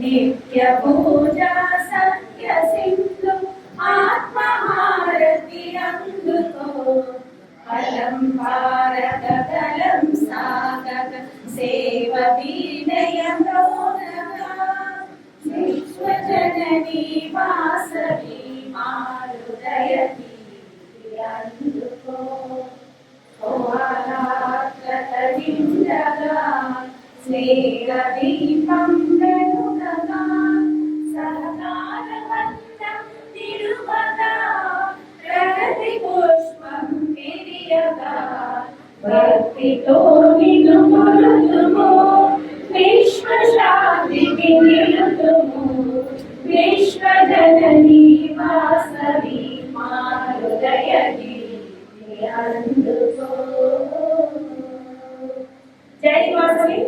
నిత్య పూజా సత్య సింధు ఆత్మహారతి అందుకో ఫలం భారత కలం సాగక సేవ వినయంగా విశ్వజననీ వాసవి మారుదయ అందుకో స్నేహ దీపం వెలుగగా సహకారవంతం తిరుమగా ప్రగతి పుష్పం విరియగా భక్తితో నిన్ను కొలుతుము విశ్వశాంతికి నిలుతుము విశ్వజననీ వాసవి మా హృదయ అందుకో. జై వాసవి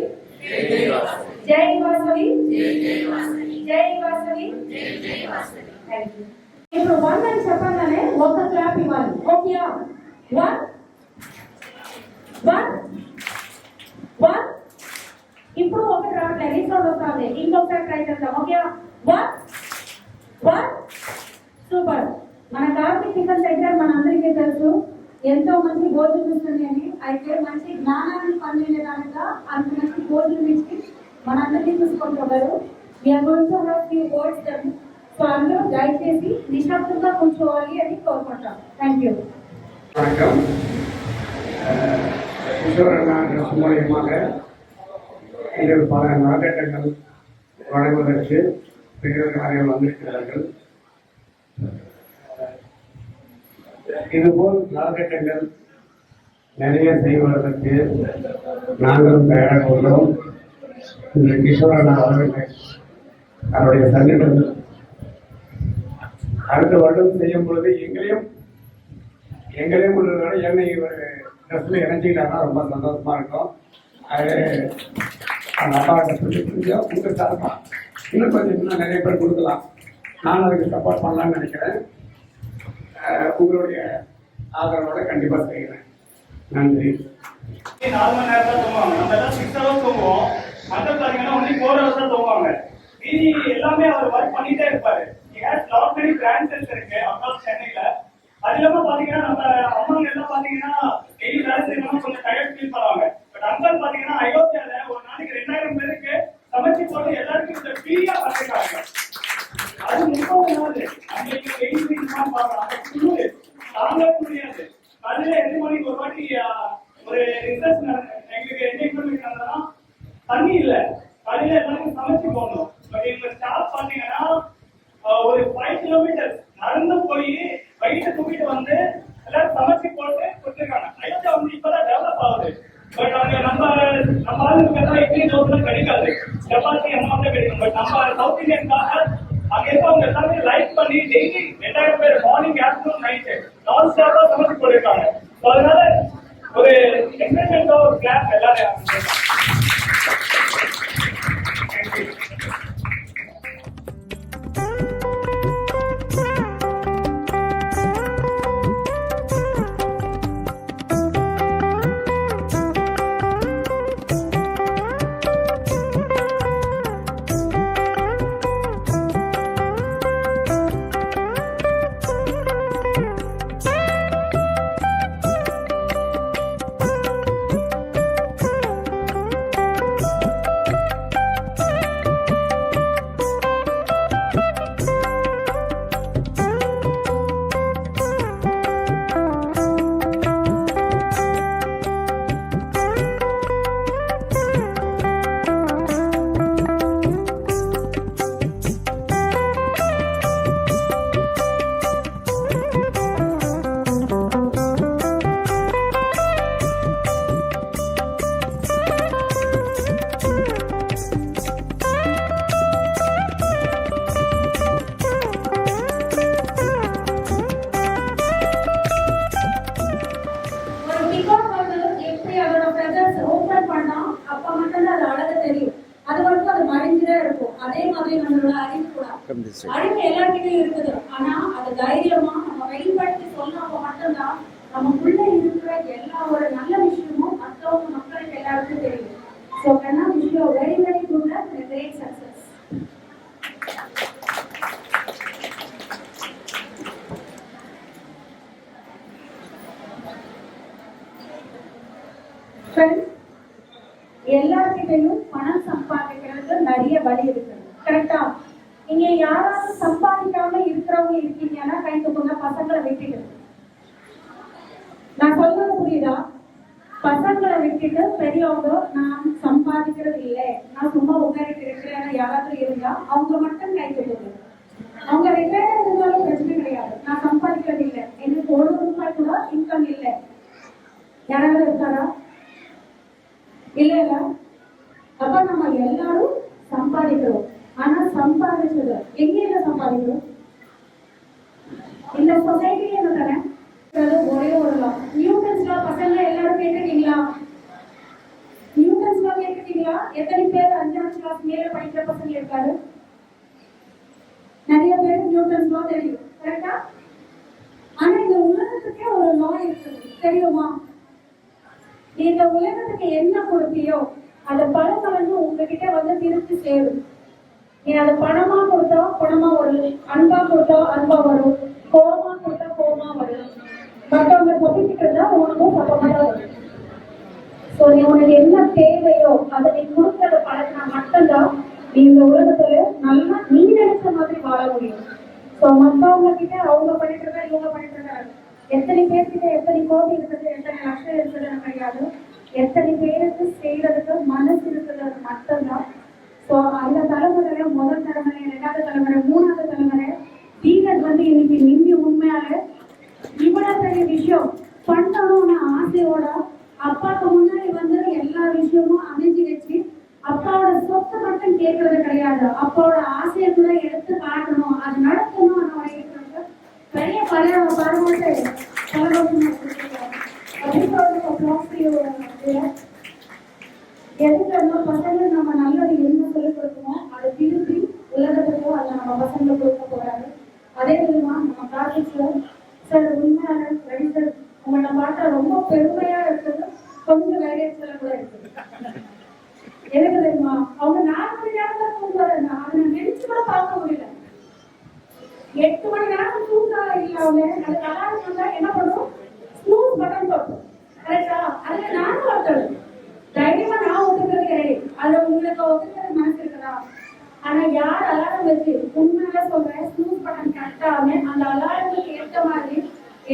జై వాసవి జై వాసవి. ఇప్పుడు 1 అని చెప్పగానే ఒక క్లాప్ ఇవ్వాలి. ఓకే 1 1 1. ఇప్పుడు ఒకటి రావట్లేదు రీసౌండ్ వస్తుంది. ఇంకొకసారి ట్రై చేద్దాం. ఓకే 1 1. సూపర్. మన కార్మిక టిఫిన్ సెంటర్ మనందరికీ తెలుసు ఎంతో మంచి భోజనం ఇస్తుంది అని. అయితే మంచి జ్ఞానాన్ని పండించడానిక అంత మంచి భోజనం ఇచ్చి మనందరినీ చూసుకుంటున్నారు. సో అందరూ దయచేసి నిశ్శబ్దంగా కూర్చోవాలి అని కోరుకుంటాం. Thank you. பல நலத்திட்டங்கள் வழங்குவதற்கு பெரியவர்கள் வந்திருக்கிறார்கள். இதுபோல் நலத்திட்டங்கள் நிறைய செய்வதற்கு நாங்களும் தயாராக உள்ளோம். இந்த கிஷோரன் அவர்களை அவருடைய சன்னிடம் அடுத்த வருடம் செய்யும் பொழுது எங்களையும் உள்ளதோட என்னை ஒரு ட்ரெஸ்ல இணைஞ்சிக்கிட்டாங்கன்னா ரொம்ப சந்தோஷமா இருக்கும். அது அந்த அப்பாட்ட சொல்லி புரிஞ்சா உங்க சார்பா இன்னும் கொஞ்சம் இன்னும் நிறைய பேர் கொடுக்கலாம். நான் அதுக்கு சப்போர்ட் பண்ணலாம்னு நினைக்கிறேன். உங்களுடைய ஆதரவோட கண்டிப்பா செய்கிறேன். நன்றி. 4 மணி நேரம் தான் தூங்குவாங்க. நம்ம எல்லாம் 6 hours தூங்குவோம். மற்ற பாத்தீங்கன்னா ஒன்லி 4 hours தான் தூங்குவாங்க. மீதி எல்லாமே அவர் ஒர்க் பண்ணிட்டே இருப்பாரு. லாட் மெனி பிரான்ச்சஸ் இருக்கு அக்ராஸ் சென்னையில. அது இல்லாம பாத்தீங்கன்னா நம்ம அம்மாங்க எல்லாம் பாத்தீங்கன்னா டெய்லி வேலை செய்யணும் கொஞ்சம் டயர்ட் ஃபீல் பண்ணுவாங்க. பட் அங்கல் பாத்தீங்கன்னா அயோத்தியால ஒரு நாளைக்கு 2000 பேருக்கு சமைச்சு போட்டு எல்லாருக்கும் இந்த ஃப்ரீயா பண்ணிருக்காங்க. அது 30 நாள் அன்னைக்கு டெய்லி தான் பார்க்கலாம். அந்த குழு தாங்க முடியாது. காலையில 8 மணிக்கு ஒரு வாட்டி ஒரு ரிசர்ச் எங்களுக்கு என்ஜாய்மெண்ட் நடந்தா தண்ணி இல்ல. காலையில எல்லாருக்கும் சமைச்சு போகணும். பட் எங்க ஸ்டாஃப் பாத்தீங்கன்னா ஒரு 5 கிலோமீட்டர் நடந்து போய் வயிற்று தூக்கிட்டு வந்து எல்லாரும் சமைச்சு போட்டு கொடுத்துருக்காங்க. அயோத்தியா வந்து இப்பதான் டெவலப் ஆகுது. பட் அங்க நம்ம ஆளுங்களுக்கு எல்லாம் இட்லி தோசை கிடைக்காது, சப்பாத்தி அந்த மாதிரி கிடைக்கும். பட் நம்ம சவுத் இந்தியன்காக அங்க இருக்கவங்க எல்லாமே லைக் பண்ணி டெய்லி 2000 பேர் மார்னிங் ஆஃப்டர்நூன் நைட்டு நான் ஸ்டாப்பா சமைச்சு போட்டிருக்காங்க. அதனால ஒரு என்கரேஜ்மெண்ட் ஒரு கிளாஸ் எல்லாரும். அறிவு எல்லாருக்கிட்டையும் இருக்குது. ஆனா அது தைரியமா நம்ம வெளிப்படுத்தி சொன்னவங்க மட்டும்தான் நமக்குள்ள இருக்கிற எல்லா ஒரு நல்ல விஷயமும் மற்றவங்க மக்களுக்கு எல்லாருக்கும் தெரியும். So Pranav, wish you a very good luck and a great success. Friends, எல்லார்கிட்டையும் பணம் சம்பாதிக்கிறது நிறைய வழி இருக்கு. கரெக்டா? இங்க யாராவது சம்பாதிக்காம இருக்கிறவங்க இருக்கீங்கன்னா கை தூக்குங்க, பசங்களை விட்டுட்டு. நான் சொல்றது புரியுதா? பசங்களை விட்டுட்டு பெரியவங்க நான் சம்பாதிக்கிறது இல்லை, நான் சும்மா உட்காரிட்டு இருக்கிறேன் யாராவது இருந்தா அவங்க மட்டும் கை தூக்குங்க. அவங்க ரிட்டையர்ட் இருந்தாலும் பிரச்சனை கிடையாது. நான் சம்பாதிக்கிறது இல்லை, எனக்கு ஒரு ரூபாய் கூட இன்கம் இல்லை. யாராவது இருக்காரா? இல்ல. அப்ப நம்ம எல்லாரும் சம்பாதிக்கிறோம். ஆனா சம்பாதிச்சது எங்க சம்பாதிக்கிறோம்? இந்த சொசைட்டில தானே. ஒரே ஒரு லா, நியூட்டன்ஸ் லா. பசங்க எல்லாரும் கேட்டிருக்கீங்களா? நியூட்டன்ஸ் லா கேட்டிருக்கீங்களா? எத்தனை பேர் 5ஆம் கிளாஸ் மேல படிக்கிற பசங்க இருக்காரு? நிறைய பேர் நியூட்டன்ஸ் லா தெரியும். கரெக்டா? ஆனா இந்த உலகத்துக்கே ஒரு லா இருக்குது, தெரியுமா? இந்த உலகத்துக்கு என்ன கொடுத்தியோ அதை பல மடங்கு உங்ககிட்ட வந்து திருப்பி சேரும். நீ அதை பணமா கொடுத்தா பணமா வரும், அன்பா கொடுத்தா அன்பா வரும், கோபமா கொடுத்தா கோபமா வரும். மற்றவங்க சொல்லிக்கிட்டு உனக்கும் சப்பமா வரும். சோ நீ உனக்கு என்ன தேவையோ அதை நீ கொடுக்கறத பழகினா மட்டும்தான் நீ இந்த உலகத்துல நல்லா நீ நினைச்ச மாதிரி வாழ முடியும். சோ மற்றவங்க கிட்ட அவங்க பண்ணிட்டு இருக்கா, இவங்க பண்ணிட்டு இருக்காங்க. எத்தனை பேர்கிட்ட எத்தனை கோடி இருக்குது, எத்தனை லட்சம் இருக்குதுன்னு கிடையாது. எத்தனை பேருக்கு செய்யறதுக்கு மனசு இருக்கிறது மட்டும்தான். ஸோ அந்த தலைமுறையில முதல் தலைமுறை, 2வது தலைமுறை, 3வது தலைமுறை வீரர் வந்து இன்னைக்கு நிம்மி உண்மையால இவ்வளவு பெரிய விஷயம் பண்ணணும்னு ஆசையோட அப்பாவுக்கு முன்னாடி வந்து எல்லா விஷயமும் அமைஞ்சு வச்சு அப்பாவோட சொத்தை மட்டும் கேட்கறது கிடையாது, அப்பாவோட ஆசையை கூட எடுத்து காட்டணும், அது நடத்தணும். பெரிய பரவாயில்ல எதுக்கு பசங்க நம்ம நல்லது என்ன சொல்லிக் கொடுக்கணும் அதை திருப்பி உலகத்துக்கோ அல்ல நம்ம பசங்களுக்கு கொடுக்க போறாரு. அதே விதமா நம்ம ப்ராஜெக்ட்ல சார் உண்மையான சார் உங்களை பார்த்தா ரொம்ப பெருமையா இருக்குது, கொஞ்சம் வேலையத்துல கூட இருக்குது. எதுக்கு தெரியுமா? அவங்க 4 மணி நேரம் தான் தூங்குறாங்க, அதை நினைச்சு கூட பார்க்க முடியல. 8 மணி நேரம் தூங்கா இல்லாம அது அலாரம் வந்தா என்ன பண்ணும்? ஸ்னூஸ் பட்டன் போட்டோம். கரெக்டா? அதுல நானும் ஒருத்தர் தைரியமா நான் ஒத்துக்கிறது கிடையாது. அதுல உங்களுக்கு ஒத்துக்கிறது மனசு இருக்குதா? ஆனா யார் அலாரம் வச்சு உண்மையில சொல்றேன் ஸ்னூஸ் பட்டன் கட்டாம அந்த அலாரத்துக்கு ஏற்ற மாதிரி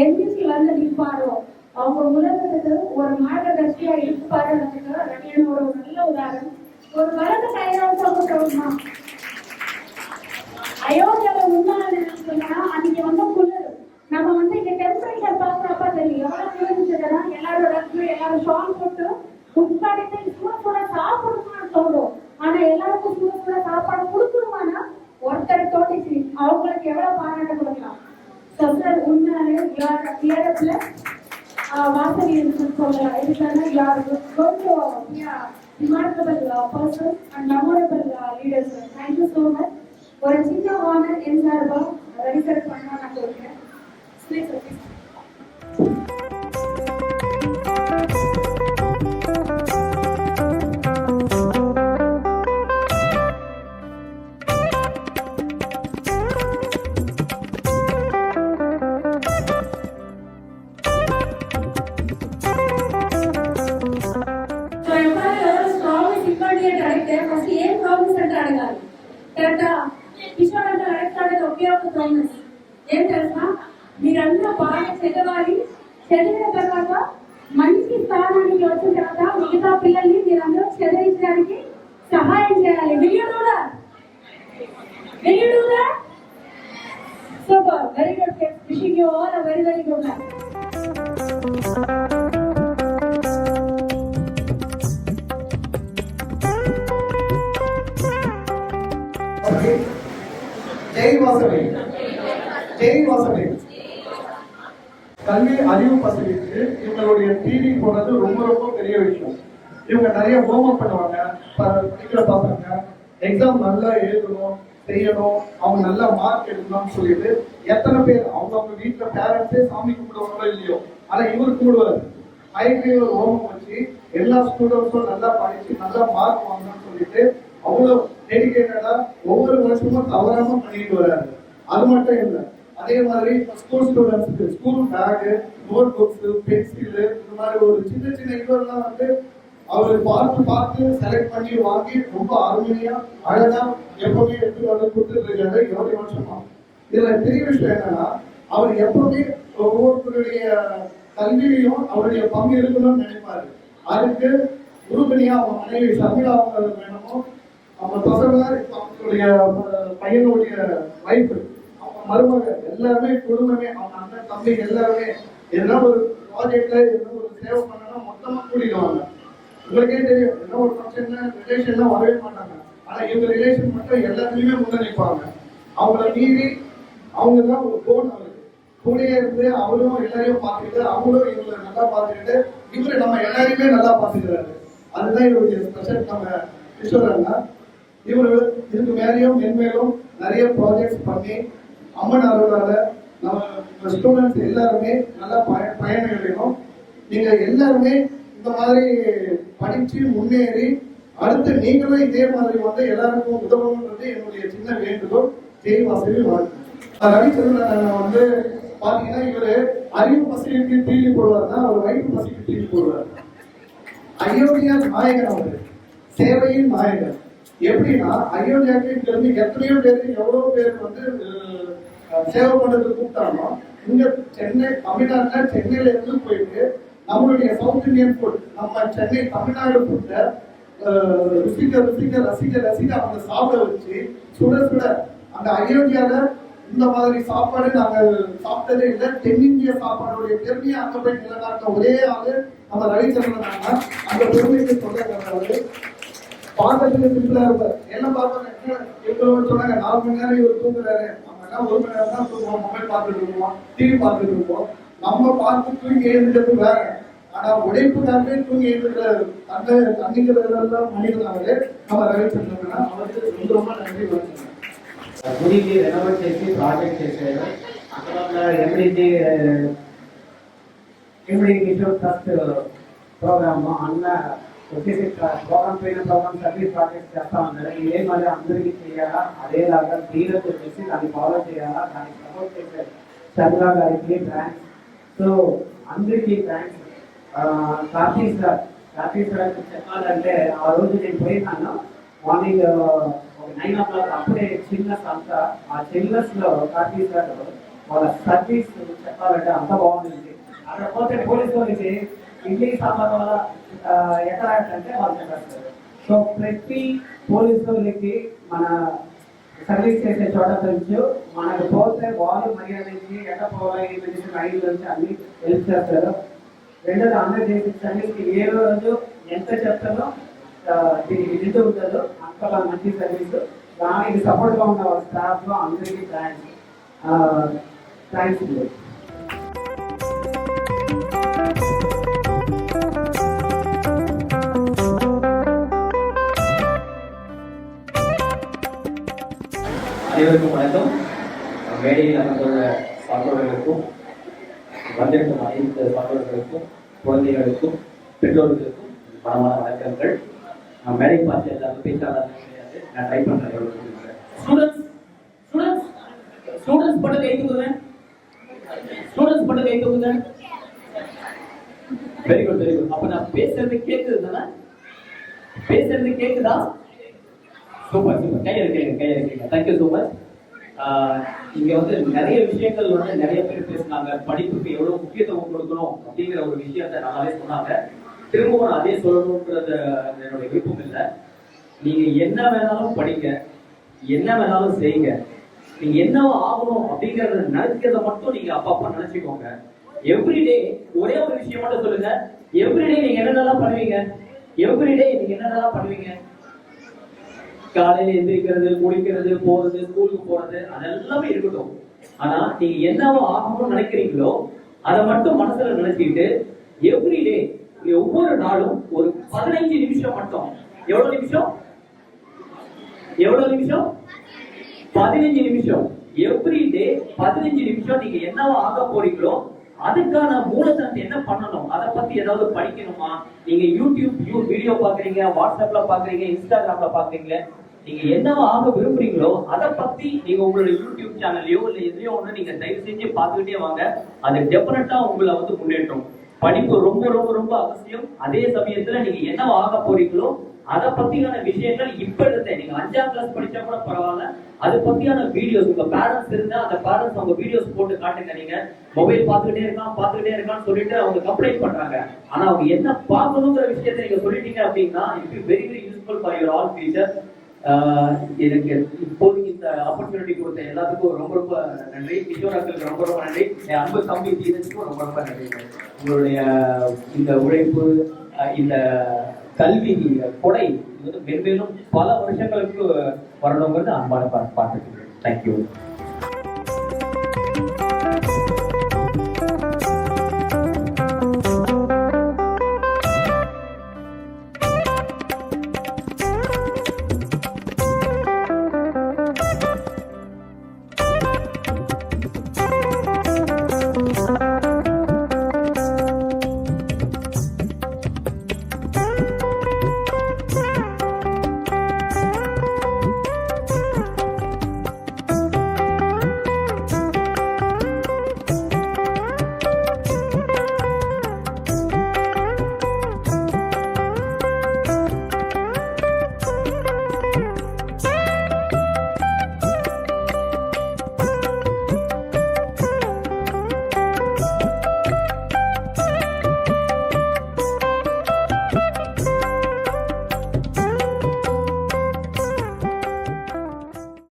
எந்திரிச்சு வந்து நிற்பாரோ அவங்க உலகத்துக்கு ஒரு மார்க்கதர்சியா இருப்பாருன்றதுக்கு ரவியன் ஒரு நல்ல உதாரணம். ஒரு வலது கையாவது சொல்லுமா அயோத்தியால உண்மையான சொன்னா அன்னைக்கு வந்து குளிர். நம்ம வந்து இங்க டெம்பரேச்சர் பாக்குறப்ப தெரியும் எவ்வளவு குளிர்ந்துச்சுன்னா எல்லாரோட எல்லாரும் ஷால் போட்டு உட்காடிட்டு சூட சாப்பிடணும்னு தோணும். ஆனா எல்லாருக்கும் சூட சாப்பாடு கொடுக்கணுமானா ஒருத்தர் தோட்டிச்சு அவங்களுக்கு எவ்வளவு பாராட்ட கொடுக்கலாம். சொல்ற உண்மையாலே யாரத்துல வாசனை இருக்குன்னு சொல்லலாம். இதுக்கான யாருக்கு remarkable persons and memorable leaders. Thank you so much. ஒரு சின்ன ஆனர் என் சார்பா ரிசர்ச் பண்ணா நான் கொடுக்கிறேன். కరెక్టా? విశ్వనాథ అడగడానికి ఒకే ఒక ప్రామిస్ ఏం తెలుసా? మీరంతా బాగా చదవాలి, చదివిన తర్వాత మంచి స్థానానికి వచ్చిన తర్వాత మిగతా పిల్లల్ని మీరందరూ చదివించడానికి సహాయం చేయాలి. Super, very good. Wishing you all a very very good luck. Jai வாசனை, ஜெய் வாசனை. கல்வி அறிவு பசங்களுக்கு இவங்களுடைய டிவி போனது ரொம்ப ரொம்ப பெரிய விஷயம். இவங்க நிறைய ஹோம்ஒர்க் பண்ணுவாங்க. படிக்கிற பசங்க எக்ஸாம் நல்லா எழுதணும், செய்யணும், அவங்க நல்ல மார்க் எடுக்கணும்னு சொல்லிட்டு எத்தனை பேர் அவங்க வீட்டுல பேரண்ட்ஸே சாமி கும்பிடுவாங்களோ இல்லையோ, ஆனா இவர் கும்பிடுவாரு. ஐடி ஒரு ஹோம்ஒர்க் வச்சு எல்லா ஸ்டூடெண்ட்ஸும் நல்லா படிச்சு நல்லா மார்க் வாங்கணும்னு சொல்லிட்டு அவ்வளவு டெடிகேட்டடா ஒவ்வொரு வருஷமும் தவறாம பண்ணிட்டு வராரு. அது மட்டும் இல்லை, அதே மாதிரி ஸ்கூல் ஸ்டூடெண்ட்ஸ்க்கு school bag, note books, pencil, இந்த மாதிரி ஒரு சின்ன சின்ன இதெல்லாம் வந்து அவரு பார்த்து செலக்ட் பண்ணி வாங்கி ரொம்ப அருமையா அழகா எப்பவுமே எடுத்து வந்து கொடுத்துட்டு இருக்காரு 20 வருஷமா. இதுல பெரிய விஷயம் என்னன்னா அவர் எப்பவுமே ஒவ்வொருத்தருடைய கல்வியிலையும் அவருடைய பங்கு இருக்கணும்னு நினைப்பாரு. அதுக்கு உறுதுணையா அவங்க மனைவி சர்மிளா அவங்க வேணுமோ, அவங்க பசங்க, அவங்களுடைய பையனுடைய வைஃப், அவங்க மருமக, எல்லாருமே குடும்பமே, அவங்க அண்ணன் தம்பி எல்லாருமே என்ன ஒரு ப்ராஜெக்ட்ல என்ன ஒரு சேவை பண்ணணும் மொத்தமா கூட்டிடுவாங்க. உங்களுக்கே தெரியும், என்ன ஒரு ஃபங்க்ஷன்ல ரிலேஷன்லாம் வரவே மாட்டாங்க. ஆனா இவங்க ரிலேஷன் மட்டும் எல்லாத்துலயுமே முன்னணிப்பாங்க. அவங்கள மீறி அவங்க தான் ஒரு போன் அவருக்கு கூடயே இருந்து அவரும் எல்லாரையும் பார்த்துக்கிட்டு அவங்களும் இவங்களை நல்லா பார்த்துக்கிட்டு இவரு நம்ம எல்லாரையுமே நல்லா பார்த்துக்கிறாரு. அதுதான் இவருடைய ஸ்பெஷல். நம்ம கிஷோரண்ணா இவரு இதுக்கு மேலேயும் மென்மேலும் நிறைய ப்ராஜெக்ட்ஸ் பண்ணி அம்மன் அருளால நம்ம ஸ்டூடெண்ட்ஸ் எல்லாருமே நல்லா பயணிக்கணும். நீங்க எல்லாருமே இந்த மாதிரி படிச்சு முன்னேறி அடுத்து நீங்களும் இதே மாதிரி வந்து எல்லாருக்கும் உதவணுன்றது என்னுடைய சின்ன வேண்டுகோள். ஜெய்வாசவி வாழ்க்கை. ரவிச்சந்திரன் வந்து பாத்தீங்கன்னா இவரு அறிவு பசிக்கு தீனி போடுவார்னா அவர் வயிற்று பசிக்கு தீனி போடுவார். அயோத்தியா நாயகன் அவரு, சேவையின் நாயகன். எப்படின்னா அயோத்தியாவுக்கு இங்க இருந்து எத்தனையோ பேர் எவ்வளவு பேர் வந்து சேவை பண்றதுக்கு கூப்பிட்டாங்க. இங்க சென்னை தமிழ்நாட்டுல சென்னையில இருந்து போயிட்டு நம்மளுடைய சவுத் இந்தியன் ஃபுட், நம்ம சென்னை தமிழ்நாடு ஃபுட்டை ரசிக்க அவங்க சாப்பிட வச்சு சுட சுட அந்த அயோத்தியால இந்த மாதிரி சாப்பாடு நாங்க சாப்பிட்டதே இல்லை. தென்னிந்திய சாப்பாடுடைய பெருமையை அங்க போய் நிலநாட்ட ஒரே ஆளு நம்ம ரவிச்சந்திரன். அந்த பெருமைக்கு சொல்றாரு. பார்க்கறதுக்கு சிம்பிளா இருப்பார். என்ன பார்ப்பாங்க, இவங்க சொன்னாங்க 4 மணி நேரம் இவர் தூங்குறாரு, நம்ம என்ன 1 மணி நேரம் தான் தூங்குவோம், மொபைல் பார்த்துட்டு இருப்போம், டிவி பார்த்துட்டு இருப்போம். நம்ம பார்த்து தூங்கி எழுந்துட்டு வேற. ஆனா உழைப்புக்காகவே தூங்கி எழுதுகிற தண்ணிக்கிறதெல்லாம் மனிதனாவே நம்ம ரவிச்சந்திரன். அவருக்கு ரொம்ப நன்றி வணக்கம். గుడికి రెనోవేట్ చేసి ప్రాజెక్ట్ చేశారు. అందువల్ల ఎండి కిషోర్ ట్రస్ట్ ప్రోగ్రామ్ అన్న వచ్చేసి ప్రోగ్రామ్ పైన ప్రోగ్రామ్ సర్వీస్ ప్రాజెక్ట్ చేస్తా ఉన్నారు. ఇదే మళ్ళీ అందరికీ చేయాలా, అదేలాగా క్లీనర్ వచ్చేసి దాన్ని ఫాలో చేయాలా, దానికి సపోర్ట్ చేశారు చంద్రా గారికి థ్యాంక్స్. సో అందరికీ థ్యాంక్స్. కార్తీక్ సార్ చెప్పాలంటే ఆ రోజు నేను పోయినాను మార్నింగ్ 9 o'clock. అప్పుడే చిల్నెస్ అంతా, ఆ చిల్నెస్ లో కార్తీక్ సార్ వాళ్ళ సర్వీస్ చెప్పాలంటే అంత బాగుంది. అక్కడ పోతే పోలీసు వాళ్ళకి ఇడ్లీ సాంబార్ వల్ల ఎక్కడ అంటే వాళ్ళు చెప్పేస్తారు. సో ప్రతి పోలీసు వాళ్ళకి మన సర్వీస్ చేసే చోట నుంచి మనకు పోతే వాళ్ళు మర్యాద నుంచి ఎక్కడ పోవాలి మెడిసిన్ ఐదు నుంచి అన్ని హెల్ప్ చేస్తారు. రెండోది అందరూ చేసే సర్వీస్కి ఏ రోజు ఎంత చెప్తారో దీనికి నిండు ఉంటుందో అంతలా మంచి సర్వీస్. దానికి సపోర్ట్గా ఉన్న స్టాఫ్లో అందరికీ థ్యాంక్స్. அனைவருக்கும் வணக்கம். மேடையில் அமர்ந்துள்ள சான்றோர்களுக்கும் வந்திருக்கும் அனைத்து சான்றோர்களுக்கும் குழந்தைகளுக்கும் பெற்றோர்களுக்கும் மனமான வணக்கங்கள். நான் மேடை பார்த்து எல்லாரும் பேச்சாளர் கிடையாது, நான் ட்ரை பண்றேன். ஸ்டூடெண்ட்ஸ் மட்டும் கை தூக்குங்க. ஸ்டூடெண்ட்ஸ் மட்டும் கை தூக்குங்க. Very good very good. அப்ப நான் பேசுறது கேக்குது தானே? பேசுறது கேக்குதா? Super super. கை இருக்கீங்க. Thank you so much. இங்க வந்து நிறைய விஷயங்கள் வந்து நிறைய பேர் பேசினாங்க. படிப்புக்கு எவ்வளவு முக்கியத்துவம் கொடுக்கணும் அப்படிங்கிற ஒரு விஷயத்த நல்லாவே சொன்னாங்க. திரும்பவும் நான் அதே சொல்லணும்ன்றது என்னுடைய விருப்பம் இல்லை. நீங்க என்ன வேணாலும் படிங்க, என்ன வேணாலும் செய்யுங்க. நீங்க என்னவோ ஆகணும் அப்படிங்கறத நினைக்கிறத மட்டும் நீங்க அப்பப்ப நினைச்சுக்கோங்க. எவ்ரிடே ஒரே ஒரு விஷயம் மட்டும் சொல்லுங்க. எவ்ரிடே நீங்க என்னென்னலாம் பண்ணுவீங்க? எவ்ரிடே நீங்க என்னென்னலாம் பண்ணுவீங்க? காலையில எந்திரிக்கிறது, குளிக்கிறது, போறது, ஸ்கூலுக்கு போறது, அதெல்லாமே இருக்கட்டும். ஆனா நீங்க என்னவோ ஆகணும்னு நினைக்கிறீங்களோ அதை மட்டும் மனசுல நினைச்சுக்கிட்டு எவ்ரிடே ஒவ்வொரு நாளும் ஒரு 15 நிமிஷம் மட்டும். எவ்வளவு நிமிஷம்? 15 நிமிஷம். எவ்ரிடே 15 நிமிஷம் நீங்க என்னவா ஆக போறீங்களோ அதுக்கான மூலதனத்தை என்ன பண்ணணும், அதை பத்தி ஏதாவது படிக்கணுமா? நீங்க யூடியூப் வீடியோ பாக்குறீங்க, வாட்ஸ்அப்ல பாக்குறீங்க, இன்ஸ்டாகிராம்ல பாக்குறீங்க, நீங்க என்னவா ஆக விரும்புறீங்களோ அதை பத்தி நீங்க உங்களோட யூடியூப் சேனல்லையோ இல்ல எதையோ ஒண்ணு நீங்க தயவு செஞ்சு பார்த்துக்கிட்டே வாங்க. அது டெஃபினட்டா உங்களை வந்து முன்னேற்றம். படிப்பு ரொம்ப ரொம்ப ரொம்ப அவசியம். அதே சமயத்துல நீங்க என்ன ஆக போறீங்களோ அதை பத்தியான விஷயங்கள் இப்ப இருந்தே, நீங்க 5ஆம் கிளாஸ் படிச்சா கூட பரவாயில்ல, அது பத்தியான வீடியோஸ் உங்க பேரண்ட்ஸ் இருந்தா அந்த பேரண்ட்ஸ் அவங்க வீடியோஸ் போட்டு காட்டுங்க. நீங்க மொபைல் பார்த்துக்கிட்டே இருக்கான்னு சொல்லிட்டு அவங்க கம்ப்ளைண்ட் பண்றாங்க. ஆனா அவங்க என்ன பார்க்கணுங்கிற விஷயத்த நீங்க சொல்லிட்டீங்க அப்படின்னா it is very very useful for your all future. எனக்கு இப்போதைக்கு இந்த ஆப்பர்ச்சுனிட்டி கொடுத்த எல்லாத்துக்கும் ரொம்ப ரொம்ப நன்றி. கிஷோர் அங்கிளுக்கு ரொம்ப ரொம்ப நன்றி. என் அன்பு தம்பி தீரனுக்கும் ரொம்ப ரொம்ப நன்றி. உங்களுடைய இந்த உழைப்பு, இந்த கல்வி கொடை இது வந்து மென்மேலும் பல வருஷங்களுக்கு வரணுங்கிறது அன்பான பாட்டு. தேங்க்யூ.